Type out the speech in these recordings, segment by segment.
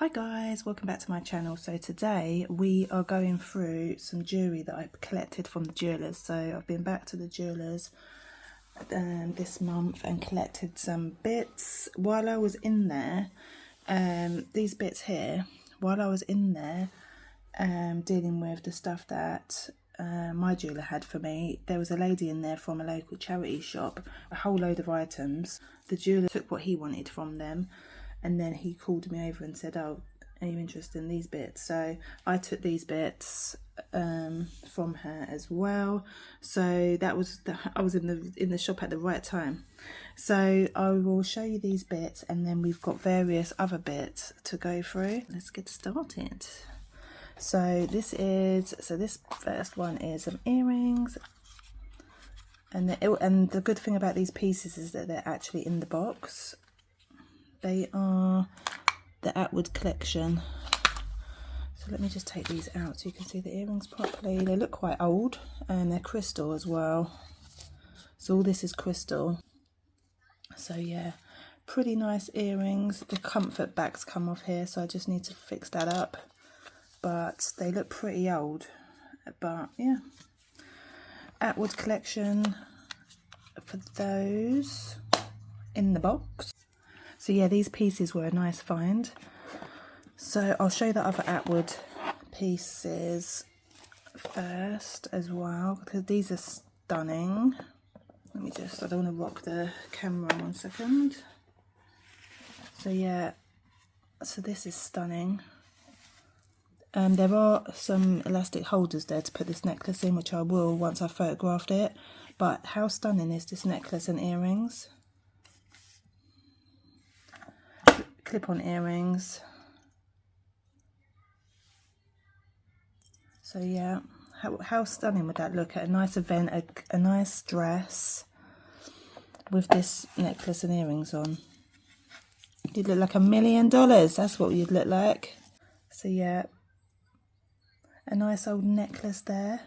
Hi guys, welcome back to my channel. So today we are going through some jewellery that I collected from the jewellers. So I've been back to the jewellers this month and collected some bits. While I was in there, these bits here, while I was in there dealing with the stuff that my jeweller had for me, there was a lady in there from a local charity shop, a whole load of items. The jeweller took what he wanted from them, and then he called me over and said, "Oh, are you interested in these bits?" So I took these bits from her as well. So that was I was in the shop at the right time. So I will show you these bits, and then we've got various other bits to go through. Let's get started. So this first one is some earrings, and the good thing about these pieces is that they're actually in the box. They are the Atwood collection. So let me just take these out so you can see the earrings properly. They look quite old, and they're crystal as well. So all this is crystal. So yeah, pretty nice earrings. The comfort backs come off here, so I just need to fix that up. But they look pretty old. But yeah, Atwood collection for those in the box. So yeah, these pieces were a nice find. So I'll show you the other Atwood pieces first as well, because these are stunning. Let me just, I don't want to rock the camera 1 second. So yeah, so this is stunning. There are some elastic holders there to put this necklace in, which I will once I've photographed it. But how stunning is this necklace and earrings? Clip-on earrings. So yeah, how stunning would that look at a nice event, a nice dress with this necklace and earrings on? You'd look like $1 million. That's what you'd look like. So yeah, a nice old necklace there.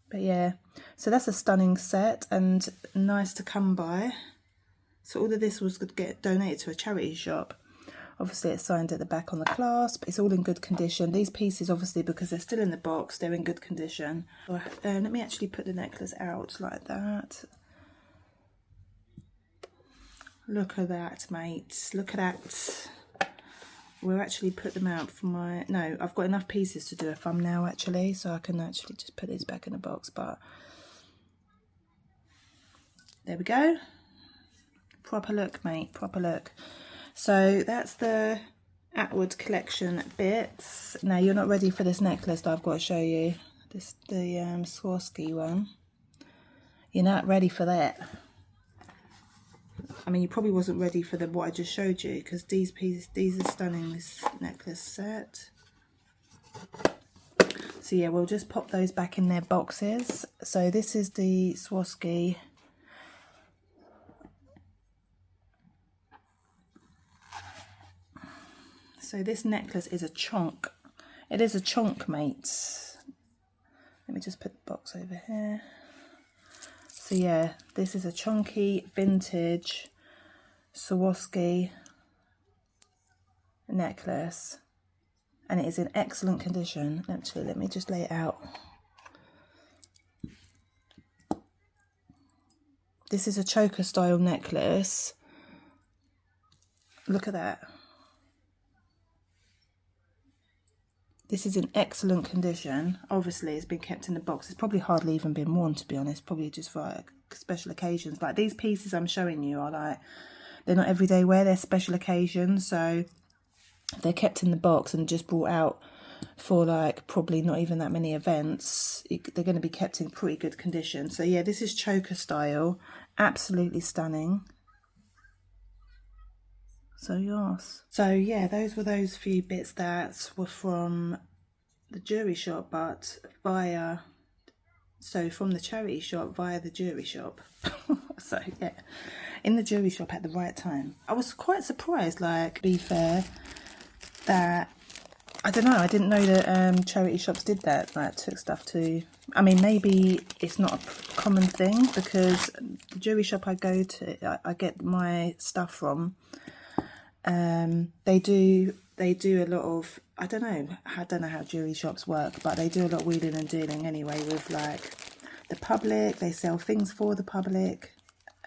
But yeah, so that's a stunning set and nice to come by. So all of this was going to get donated to a charity shop. Obviously it's signed at the back on the clasp. It's all in good condition. These pieces, obviously, because they're still in the box, they're in good condition. Let me actually put the necklace out like that. Look at that, mate. Look at that. We'll actually put them out for my... No, I've got enough pieces to do a thumbnail, actually, so I can actually just put these back in the box. But there we go. Proper look, mate, proper look. So that's the Atwood collection bits. Now you're not ready for this necklace that I've got to show you. The Swarovski one. You're not ready for that. I mean, you probably wasn't ready for what I just showed you, because these are stunning, this necklace set. So yeah, we'll just pop those back in their boxes. So this is the Swarovski. So this necklace is a chonk. It is a chonk, mates. Let me just put the box over here. So yeah, this is a chunky vintage Swarovski necklace, and it is in excellent condition. Actually, let me just lay it out. This is a choker style necklace. Look at that. This is in excellent condition. Obviously, it's been kept in the box. It's probably hardly even been worn, to be honest. Probably just for like special occasions. Like these pieces I'm showing you are like, they're not everyday wear, they're special occasions. So they're kept in the box and just brought out for like probably not even that many events. They're going to be kept in pretty good condition. So yeah, this is choker style. Absolutely stunning. So yes. So yeah, those were those few bits that were from the jewellery shop, but from the charity shop via the jewellery shop. So yeah, in the jewellery shop at the right time. I was quite surprised, like, to be fair, that, I don't know, I didn't know that charity shops did that, like took stuff to, I mean, maybe it's not a common thing, because the jewellery shop I go to, I get my stuff from, They do a lot of, I don't know how jewellery shops work, but they do a lot of wheeling and dealing anyway with like the public. They sell things for the public.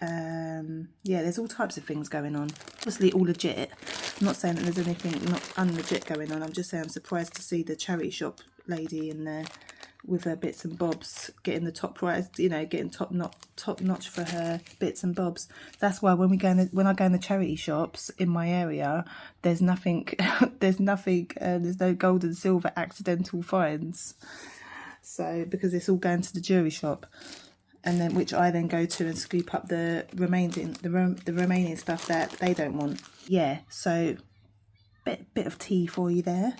Yeah, there's all types of things going on. Obviously all legit. I'm not saying that there's anything not unlegit going on. I'm just saying I'm surprised to see the charity shop lady in there with her bits and bobs, getting the top price, you know, getting top notch for her bits and bobs. That's why when I go in the charity shops in my area, there's nothing, there's no gold and silver accidental finds. So because it's all going to the jewellery shop, and then which I then go to and scoop up the remaining stuff that they don't want. Yeah, so bit of tea for you there.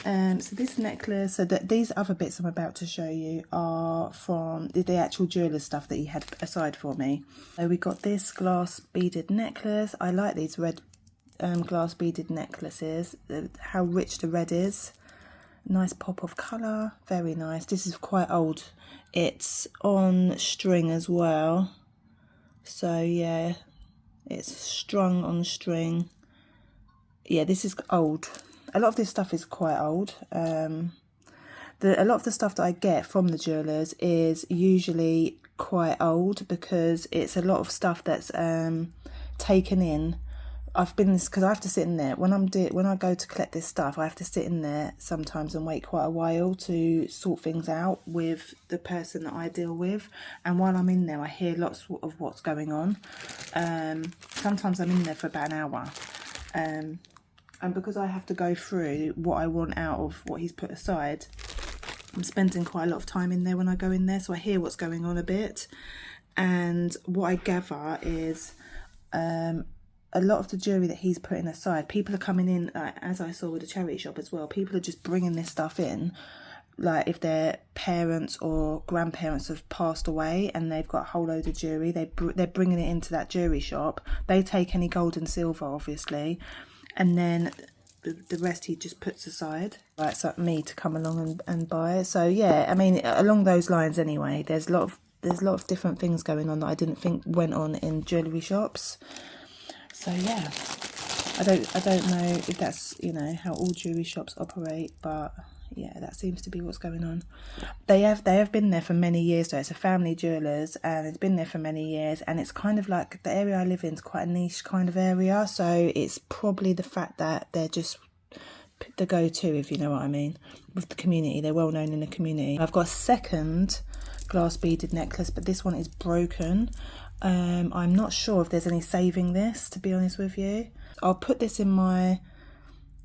So this necklace, so that these other bits I'm about to show you are from the actual jeweller stuff that he had aside for me. So we got this glass beaded necklace. I like these red glass beaded necklaces. How rich the red is. Nice pop of colour, very nice. This is quite old. It's on string as well. So yeah, it's strung on string. Yeah, this is old. A lot of this stuff is quite old. A lot of the stuff that I get from the jewellers is usually quite old because it's a lot of stuff that's taken in. Because I have to sit in there when I go to collect this stuff. I have to sit in there sometimes and wait quite a while to sort things out with the person that I deal with. And while I'm in there, I hear lots of what's going on. Sometimes I'm in there for about an hour. And because I have to go through what I want out of what he's put aside, I'm spending quite a lot of time in there when I go in there. So I hear what's going on a bit. And what I gather is a lot of the jewellery that he's putting aside, people are coming in, as I saw with the charity shop as well, people are just bringing this stuff in. Like if their parents or grandparents have passed away and they've got a whole load of jewellery, they're bringing it into that jewellery shop. They take any gold and silver, obviously. And then the rest he just puts aside. Right, it's up me to come along and buy it. So yeah, I mean, along those lines anyway, there's a lot of different things going on that I didn't think went on in jewellery shops. So yeah, I don't know if that's, you know, how all jewellery shops operate, but yeah, that seems to be what's going on. They have been there for many years though. It's a family jewellers and it's been there for many years, and it's kind of like the area I live in is quite a niche kind of area, so it's probably the fact that they're just the go-to, if you know what I mean, with the community. They're well known in the community. I've got a second glass beaded necklace, but this one is broken. I'm not sure if there's any saving this, to be honest with you. I'll put this in my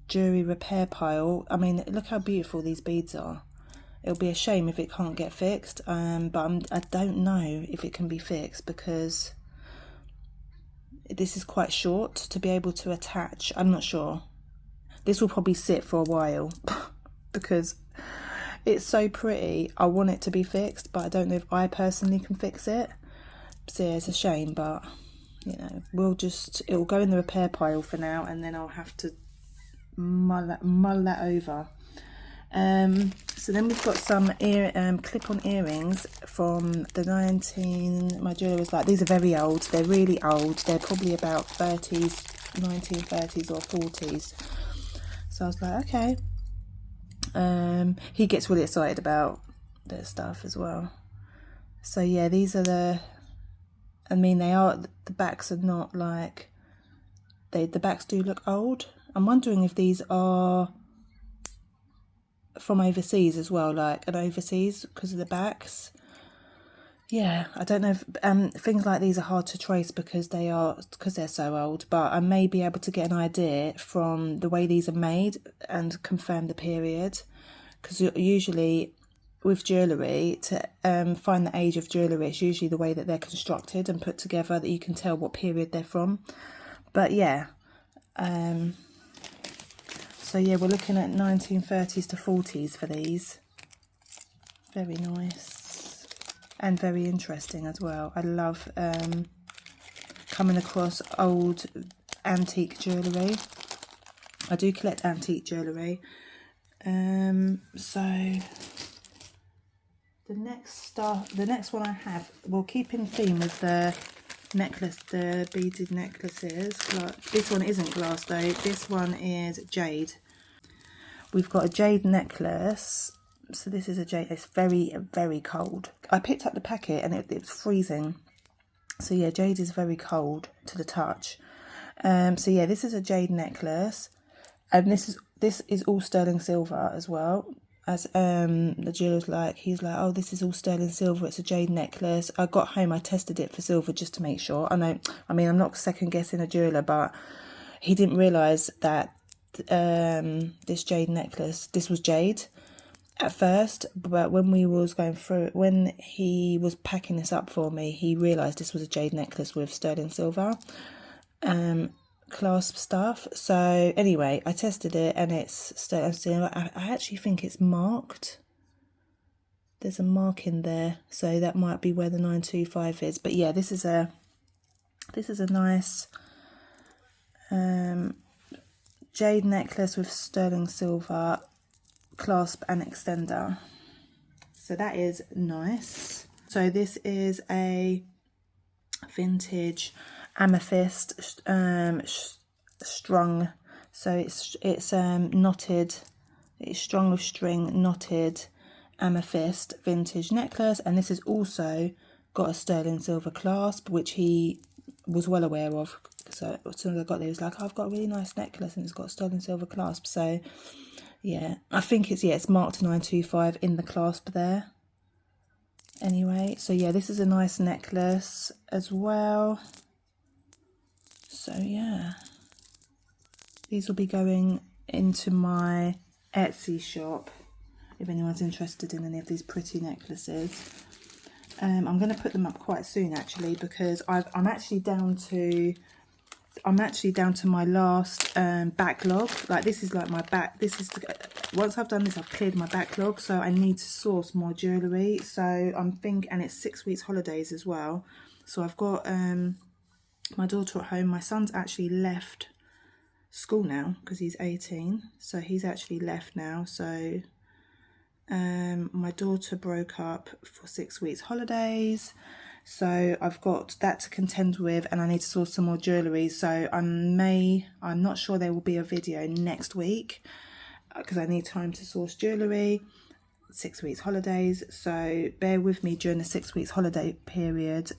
jewellery repair pile. I mean, look how beautiful these beads are. It'll be a shame if it can't get fixed, but I don't know if it can be fixed because this is quite short to be able to attach. I'm not sure. This will probably sit for a while because it's so pretty. I want it to be fixed, but I don't know if I personally can fix it. So yeah, it's a shame, but you know, it'll go in the repair pile for now, and then I'll have to mull that over. So then we've got some clip-on earrings from my jeweller was like, these are very old, they're really old, they're probably about 30s, 1930s or 40s. So I was like, okay. He gets really excited about their stuff as well. So yeah, these are the backs are not like, the backs do look old. I'm wondering if these are from overseas as well, like an overseas, because of the backs. Yeah, I don't know if things like these are hard to trace because they're so old, but I may be able to get an idea from the way these are made and confirm the period, because usually with jewellery, to find the age of jewellery, it's usually the way that they're constructed and put together that you can tell what period they're from. But yeah, so yeah, we're looking at 1930s to 40s for these. Very nice and very interesting as well. I love coming across old antique jewellery. I do collect antique jewellery. So the next one I have, we'll keep in theme with the necklace, the beaded necklaces. This one isn't glass though, this one is jade. We've got a jade necklace. So this is a jade, it's very, very cold. I picked up the packet and it was freezing. So yeah, jade is very cold to the touch. So yeah, this is a jade necklace. And this is all sterling silver as well. As the jeweller's like, he's like, oh, this is all sterling silver, it's a jade necklace. I got home, I tested it for silver just to make sure. I mean, I'm not second guessing a jeweller, but he didn't realise that this jade necklace, this was jade at first, but when we was going through it, when he was packing this up for me, he realised this was a jade necklace with sterling silver clasp stuff. So anyway, I tested it and it's sterling silver. I actually think it's marked. There's a mark in there, so that might be where the 925 is. But yeah, this is a nice jade necklace with sterling silver clasp and extender. So that is nice. So this is a vintage amethyst strung. So it's knotted. It's strung with string, knotted amethyst vintage necklace, and this has also got a sterling silver clasp, which he was well aware of. So as soon as I got there, he was like, oh, I've got a really nice necklace and it's got a sterling silver clasp. So yeah, I think it's marked 925 in the clasp there. Anyway, so yeah, this is a nice necklace as well. So yeah, these will be going into my Etsy shop if anyone's interested in any of these pretty necklaces. I'm going to put them up quite soon actually, because I'm actually down to my last backlog. Like this is like my once I've done this, I've cleared my backlog, so I need to source more jewellery. So I'm thinking, and it's 6 weeks holidays as well, so I've got my daughter at home. My son's actually left school now because he's 18, so he's actually left now. So my daughter broke up for 6 weeks holidays, so I've got that to contend with, and I need to source some more jewellery. So I'm not sure there will be a video next week because I need time to source jewellery. 6 weeks holidays, so bear with me during the 6 weeks holiday period.